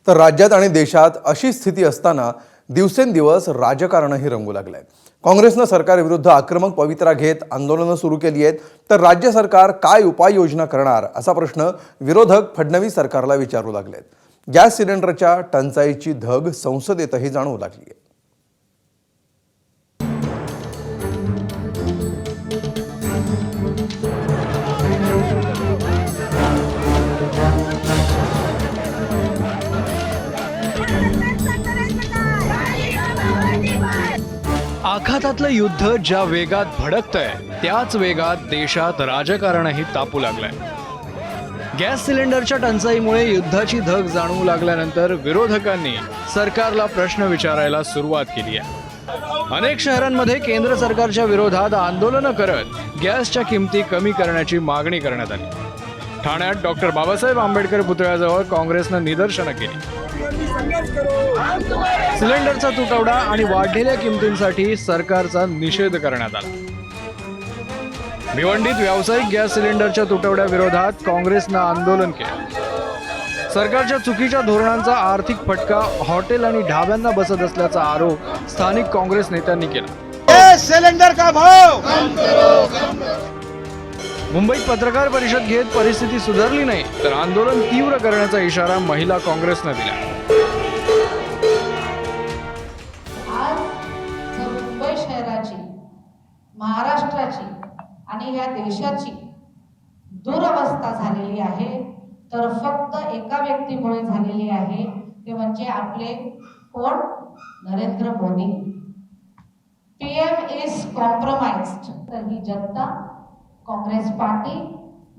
तर राज्यात आणि देशात अशी स्थिती असताना दिवसेंदिवस राजकारणही रंगू लागलंय। काँग्रेसनं सरकारविरुद्ध आक्रमक पवित्रा घेत आंदोलनं सुरू केली आहेत। तर राज्य सरकार काय उपाययोजना करणार असा प्रश्न विरोधक फडणवीस सरकारला विचारू लागलेत। गॅस सिलेंडरच्या टंचाईची धग संसदेतही जाणवू लागली आहे। आघातातलं युद्ध ज्या वेगात भडकतंय त्याच वेगात देशात राजकारणही तापू लागलंय। गॅस सिलेंडरच्या टंचाईमुळे युद्धाची धग जाणवू लागल्यानंतर विरोधकांनी सरकारला प्रश्न विचारायला सुरुवात केली आहे। अनेक शहरांमध्ये केंद्र सरकारच्या विरोधात आंदोलनं करत गॅसच्या किमती कमी करण्याची मागणी करण्यात आली। ठाण्यात डॉक्टर बाबासाहेब आंबेडकर पुतळ्याजवळ काँग्रेसनं निदर्शनं केली। सिलेंडरचा तुटवडा आणि वाढलेल्या किमतींसाठी सरकारचा निषेध करण्यात आला। भिवंडीत व्यावसायिक गॅस सिलेंडरच्या तुटवड्याविरोधात काँग्रेसनं आंदोलन केलं। सरकारच्या चुकीच्या धोरणांचा आर्थिक फटका हॉटेल आणि ढाब्यांना बसत असल्याचा आरोप स्थानिक काँग्रेस नेत्यांनी केला। गॅस सिलेंडर का भाव मुंबईत पत्रकार परिषद घेत परिस्थिती सुधारली नाही तर आंदोलन तीव्र करण्याचा इशारा महिला काँग्रेसनं दिला। आज मुंबई शहराची, महाराष्ट्राची आणि या देशाची दुरवस्था झालेली आहे तर फक्त एका व्यक्तीमुळे झालेली आहे, ते म्हणजे आपले कोण? Narendra Modi. PM is compromised. तर ही जनता, काँग्रेस पार्टी,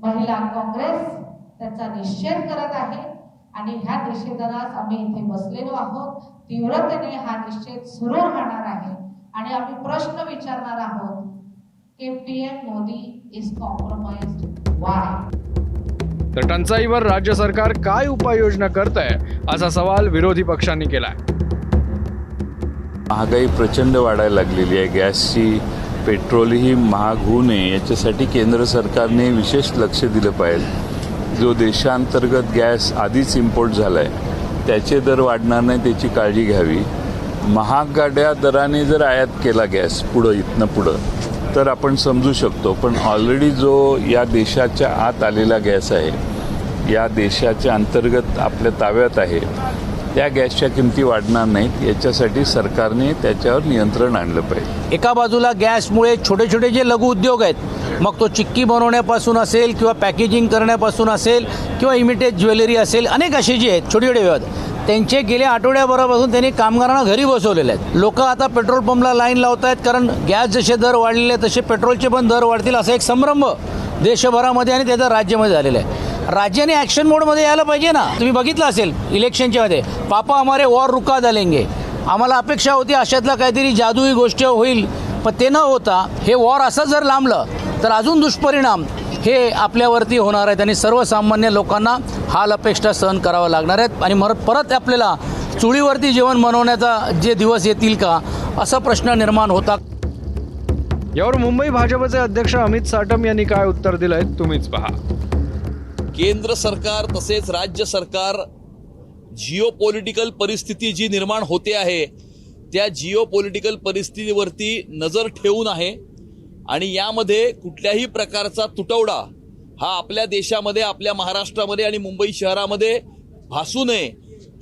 महिला काँग्रेस त्याचा निषेध करत आहे आणि ह्या निषेधास आम्ही इथे बसलेलो आहोत। तीव्रतेने हा निषेध सुरू राहणार आहे आणि आम्ही प्रश्न विचारणार आहोत की पीएम मोदी इज कॉम्प्रोमाइज्ड व्हाय? तर टंचाईवर राज्य सरकार काय उपाययोजना करतंय असा सवाल विरोधी पक्षांनी केलाय। महागाई प्रचंड वाढायला लागलेली आहे। गॅसची, पेट्रोलही महाग होऊ नये याच्यासाठी केंद्र सरकारने विशेष लक्ष दिलं पाहिजे। जो देशांतर्गत गॅस आधीच इम्पोर्ट झाला आहे त्याचे दर वाढणार नाही त्याची काळजी घ्यावी। महागड्या दराने जर आयात केला गॅस इथनं पुढं तर आपण समजू शकतो, पण ऑलरेडी जो या देशाच्या आत आलेला गॅस आहे, या देशाच्या अंतर्गत आपल्या ताब्यात आहे, त्या गॅसच्या किमती वाढणार नाहीत याच्यासाठी सरकारने त्याच्यावर नियंत्रण आणलं पाहिजे। एका बाजूला गॅसमुळे छोटे छोटे जे लघु उद्योग आहेत, मग तो चिक्की बनवण्यापासून असेल किंवा पॅकेजिंग करण्यापासून असेल किंवा इमिटेड ज्वेलरी असेल, अनेक असे जे आहेत छोटे छोटे व्यवसाय, त्यांचे गेल्या आठवड्याभरापासून त्यांनी कामगारांना घरी बसवलेले आहेत। लोक आता पेट्रोल पंपला लाईन लावत आहेत, कारण गॅस जसे दर वाढलेले तसे पेट्रोलचे पण दर वाढतील असा एक संभ्रम देशभरामध्ये आणि त्याचा राज्यामध्ये झालेला आहे। राज्याने ॲक्शन मोडमध्ये यायला पाहिजे ना। तुम्ही बघितलं असेल इलेक्शनच्या मध्ये, पापा हमारे वॉर रुका डालेंगे, आम्हाला अपेक्षा होती अशातला काहीतरी जादुई गोष्ट होईल, पण ते न होता हे वॉर असं जर लांबलं तर अजून दुष्परिणाम हे आपल्यावरती होणार आहेत आणि सर्वसामान्य लोकांना हाल अपेक्षा सहन करावं लागणार आहेत आणि परत आपल्याला चुलीवरती जेवण बनवण्याचा जे दिवस येतील का असा प्रश्न निर्माण होता। यावर मुंबई भाजपचे अध्यक्ष अमित साटम यांनी काय उत्तर दिलंय तुम्हीच पहा। केंद्र सरकार तसेच राज्य सरकार जिओपॉलिटिकल परिस्थिती जी निर्माण होते आहे त्या जिओपॉलिटिकल परिस्थितीवरती नजर ठेवून आहे आणि यामध्ये कुठल्याही प्रकारचा तुटवडा हा आपल्या देशामध्ये, आपल्या महाराष्ट्रामध्ये आणि मुंबई शहरामध्ये भासू नये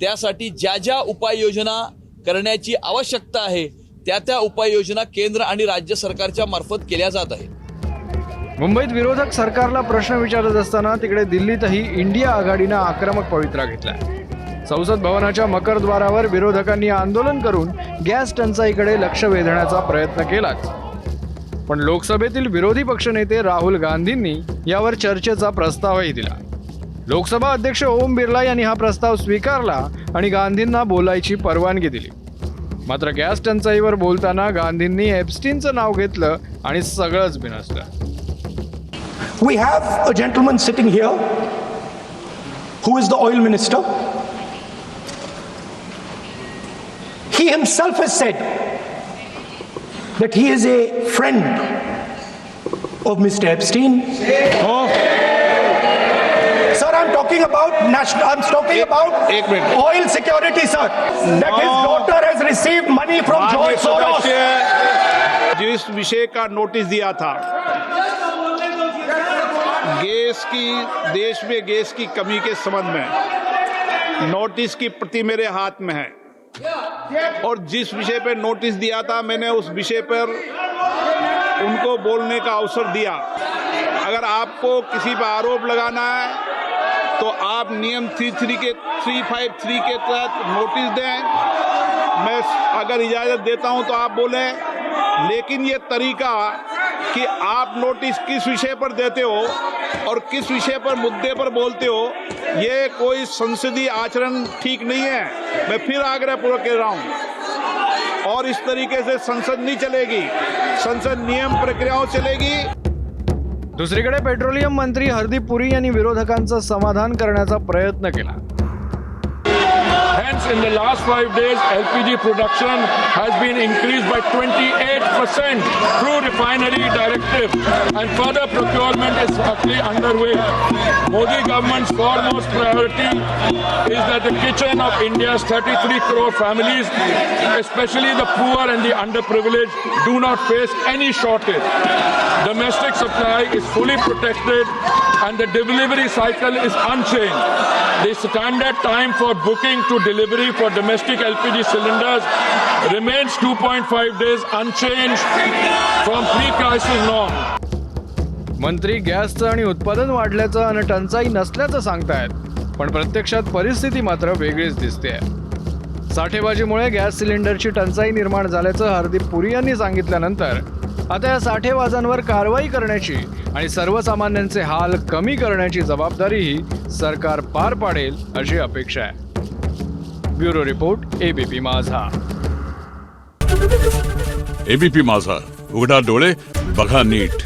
त्यासाठी ज्या ज्या उपाययोजना करण्याची आवश्यकता आहे त्या उपाययोजना केंद्र आणि राज्य सरकारच्या मार्फत केल्या जात आहेत। मुंबईत विरोधक सरकारला प्रश्न विचारत असताना तिकडे दिल्लीतही इंडिया आघाडीनं आक्रमक पवित्रा घेतलाय। संसद भवनाच्या मकरद्वारावर विरोधकांनी आंदोलन करून गॅस टंचाईकडे लक्ष वेधण्याचा प्रयत्न केलाच, पण लोकसभेतील विरोधी पक्षनेते राहुल गांधींनी यावर चर्चेचा प्रस्तावही दिला। लोकसभा अध्यक्ष ओम बिर्ला यांनी हा प्रस्ताव स्वीकारला आणि गांधींना बोलायची परवानगी दिली। मात्र गॅस टंचाईवर बोलताना गांधींनी एप्स्टीनचं नाव घेतलं आणि सगळंच बिनसलं। We have a gentleman sitting here who is the oil minister. He himself has said that he is a friend of Mr. Epstein. Sir, I'm talking about national. I'm talking about एक minute. oil security, sir. That his daughter has received money from George Soros. जिस विषय का notice दिया था, gas की, देश में gas की कमी के संबंध में नोटिस की प्रति मेरे हाथ में है, और जिस विषय पर नोटिस दिया था मैंने उस विषय पर उनको बोलने का अवसर दिया। अगर आपको किसी पर आरोप लगाना है तो आप नियम 353 के तहत नोटिस दें। मैं अगर इजाज़त देता हूं तो आप बोलें, लेकिन ये तरीका कि आप नोटिस किस विषय पर देते हो और किस विषय पर मुद्दे पर बोलते हो, ये कोई संसदीय आचरण ठीक नहीं है। मैं फिर आग्रहपूर्वक कह रहा हूं, और इस तरीके से संसद नहीं चलेगी, संसद नियम प्रक्रियाओं चलेगी। दुसरीकडे पेट्रोलियम मंत्री हरदीप पुरी यांनी विरोधकांचं समाधान करण्याचा प्रयत्न केला. Hence, in the last 5 days, LPG production has been increased by 28% through refinery directive, and further procurement is actually underway. Modi government's foremost priority is that the kitchen of India's 33 crore families, especially the poor and the underprivileged, do not face any shortage. Domestic supply is fully protected and the delivery cycle is unchanged. The standard time for booking to delivery for domestic LPG cylinders remains 2.5 days unchanged from pre-crisis norm. मंत्री गॅसचं आणि उत्पादन वाढल्याचं आणि टंचाई नसल्याचं सांगतायत, पण प्रत्यक्षात परिस्थिती मात्र वेगळीच दिसते. साठेबाजीमुळे गॅस सिलेंडरची टंचाई निर्माण झाल्याचं हरदीप पुरी यांनी सांगितल्यानंतर आता या साठेबाजांवर कारवाई करण्याची आणि सर्वसामान्यांचे हाल कमी करण्याची जबाबदारीही सरकार पार पाडेल अशी अपेक्षा आहे. ब्युरो रिपोर्ट, एबीपी माझा. एबीपी माझा, उघडा डोळे बघा नीट.